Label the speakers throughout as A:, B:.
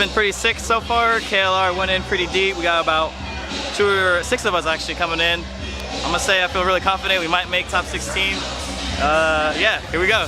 A: been pretty sick so far. KLR went in pretty deep. We got about 6 of us actually coming in. I'm gonna say I feel really confident we might make top 16. Yeah, here we go.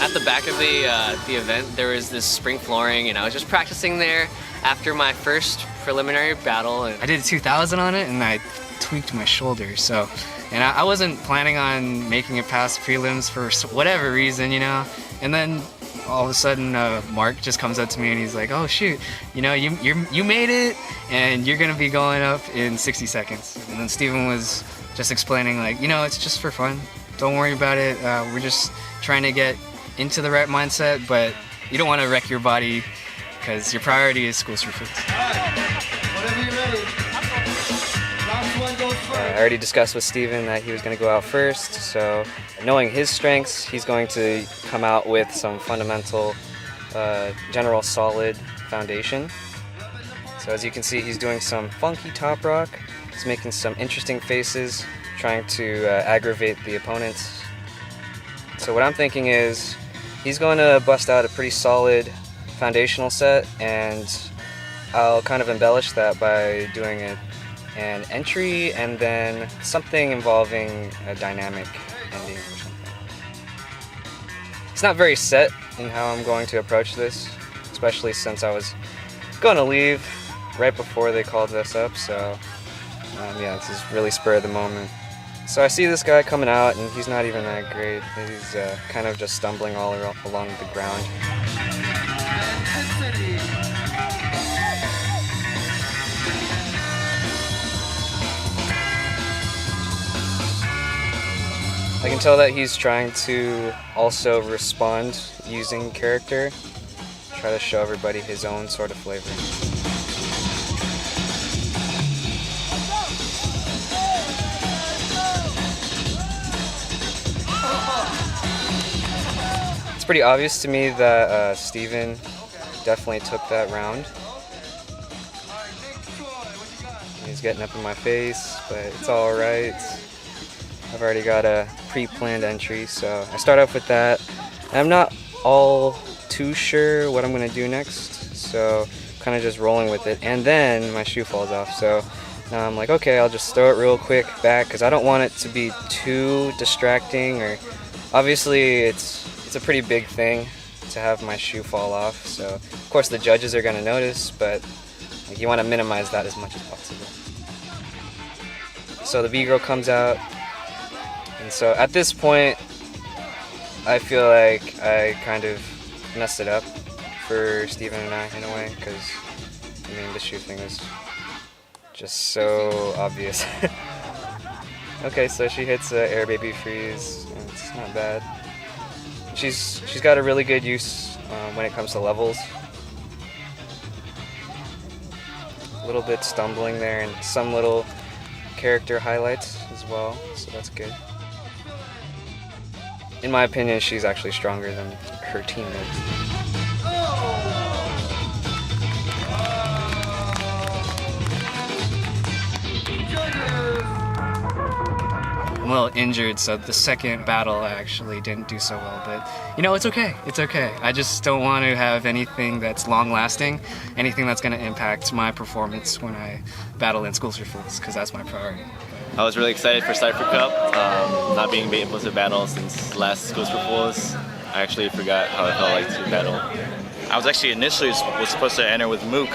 B: At the back of the event, there was this spring flooring, and I was just practicing there after my first preliminary battle. And
C: I did a 2000 on it, and I tweaked my shoulder. So, and I wasn't planning on making it past prelims for whatever reason, you know. And then all of a sudden, Mark just comes up to me and he's like, "Oh shoot, you know, you made it, and you're gonna be going up in 60 seconds." And then Steven was just explaining like, you know, it's just for fun. Don't worry about it. We're just trying to get into the right mindset, but you don't want to wreck your body because your priority is school through foods.
D: Whenever you're ready. Last one goes first.
E: I already discussed with Steven that he was going to go out first, so knowing his strengths, he's going to come out with some fundamental, general solid foundation. So as you can see, he's doing some funky top rock. He's making some interesting faces, trying to aggravate the opponents. So what I'm thinking is, he's going to bust out a pretty solid foundational set, and I'll kind of embellish that by doing an entry and then something involving a dynamic ending or something. It's not very set in how I'm going to approach this, especially since I was going to leave right before they called us up, so yeah, this is really spur of the moment. So I see this guy coming out, and he's not even that great. He's kind of just stumbling all along the ground. I can tell that he's trying to also respond using character, try to show everybody his own sort of flavor. It's pretty obvious to me that Steven definitely took that round. He's getting up in my face, but it's all right. I've already got a pre-planned entry, so I start off with that. I'm not all too sure what I'm gonna do next, so kind of just rolling with it. And then my shoe falls off, so now I'm like, okay, I'll just throw it real quick back, because I don't want it to be too distracting, or obviously it's a pretty big thing to have my shoe fall off, so of course the judges are going to notice, but like, you want to minimize that as much as possible. So the B-girl comes out, and so at this point I feel like I kind of messed it up for Steven and I in a way, because I mean the shoe thing was just so obvious. Okay, so she hits air baby freeze, and it's not bad. She's got a really good use when it comes to levels. A little bit stumbling there, and some little character highlights as well, so that's good. In my opinion, she's actually stronger than her teammates.
C: I'm a little injured, so the second battle I actually didn't do so well, but you know, it's okay, it's okay. I just don't want to have anything that's long-lasting, anything that's going to impact my performance when I battle in Schools for Fools, because that's my priority.
A: I was really excited for Cypher Cup, not being able to battle since last Schools for Fools. I actually forgot how it felt like to battle. I was actually initially was supposed to enter with Mook,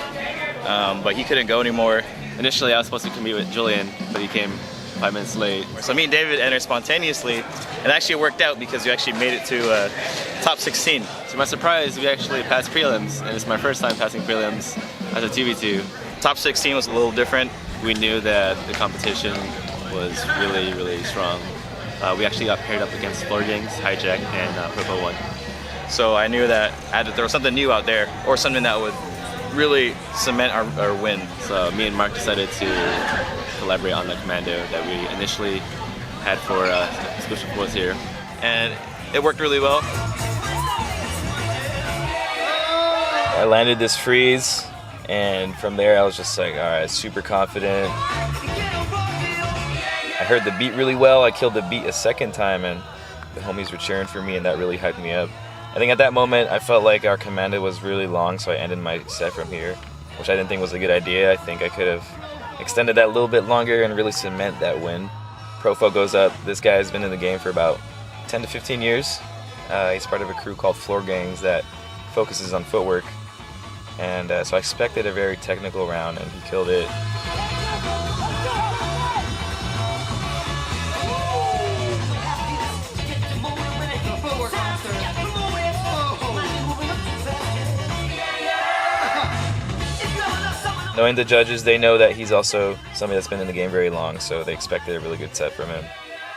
A: but he couldn't go anymore. Initially I was supposed to compete with Julian, but he came 5 minutes late. So me and David entered spontaneously, and actually it worked out because we actually made it to top 16. To my surprise, we actually passed prelims, and it's my first time passing prelims as a 2v2. Top 16 was a little different. We knew that the competition was really, really strong. We actually got paired up against Floor Gangs, Hijack, and Purple One. So I knew that there was something new out there, or something that would really cement our win. So me and Mark decided to collaborate on the commando that we initially had for Schools for Fools here, and it worked really well. I landed this freeze, and from there I was just like, all right, super confident. I heard the beat really well. I killed the beat a second time, and the homies were cheering for me, and that really hyped me up. I think at that moment I felt like our commando was really long, so I ended my set from here, which I didn't think was a good idea. I think I could have extended that a little bit longer and really cement that win. Profo goes up. This guy has been in the game for about 10 to 15 years. He's part of a crew called Floor Gangs that focuses on footwork. And so I expected a very technical round, and he killed it. Knowing the judges, they know that he's also somebody that's been in the game very long, so they expected a really good set from him.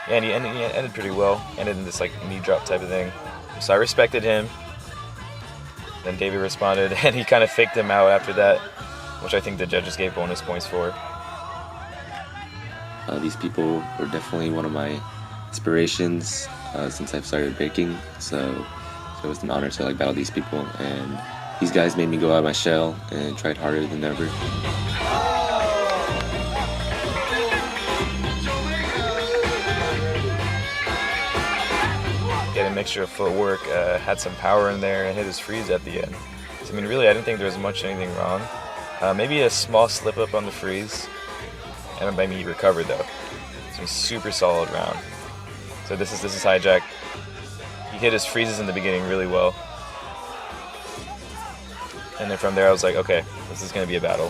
A: And he ended pretty well, ended in this like knee drop type of thing. So I respected him. Then David responded, and he kind of faked him out after that, which I think the judges gave bonus points for.
F: These people were definitely one of my inspirations since I've started breaking, so it was an honor to battle these people, and these guys made me go out of my shell and tried harder than ever.
A: He had a mixture of footwork, had some power in there, and hit his freeze at the end. So, I mean, really, I didn't think there was much anything wrong. Maybe a small slip up on the freeze, and by me he recovered though. So, super solid round. So this is Hijack. He hit his freezes in the beginning really well. And then from there I was like, okay, this is gonna be a battle.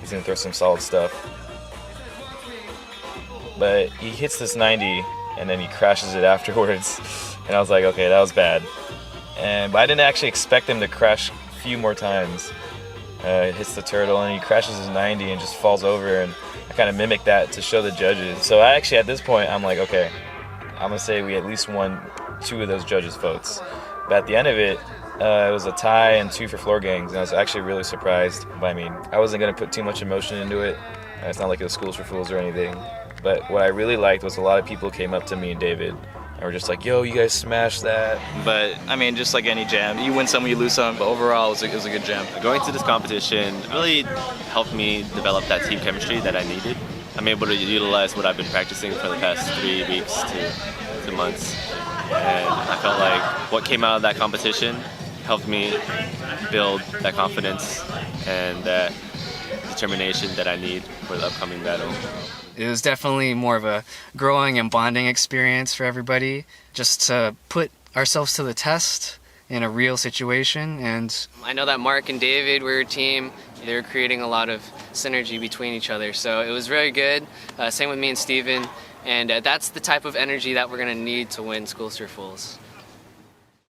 A: He's gonna throw some solid stuff. But he hits this 90 and then he crashes it afterwards. And I was like, okay, that was bad. But I didn't actually expect him to crash a few more times. Hits the turtle and he crashes his 90 and just falls over, and I kind of mimicked that to show the judges. So I actually, at this point, I'm like, okay, I'm gonna say we at least won 2 of those judges' votes. But at the end of it, it was a tie and 2 for Floor Gangs, and I was actually really surprised. I mean, I wasn't going to put too much emotion into it. It's not like it was Schools for Fools or anything. But what I really liked was a lot of people came up to me and David and were just like, yo, you guys smashed that. But, I mean, just like any jam, you win some, you lose some, but overall it was a good jam. Going to this competition really helped me develop that team chemistry that I needed. I'm able to utilize what I've been practicing for the past 3 weeks to months. And I felt like what came out of that competition helped me build that confidence and that determination that I need for the upcoming battle.
C: It was definitely more of a growing and bonding experience for everybody, just to put ourselves to the test in a real situation. And
B: I know that Mark and David were a team. They were creating a lot of synergy between each other, so it was very good. Same with me and Steven, and that's the type of energy that we're going to need to win Schools for Fools.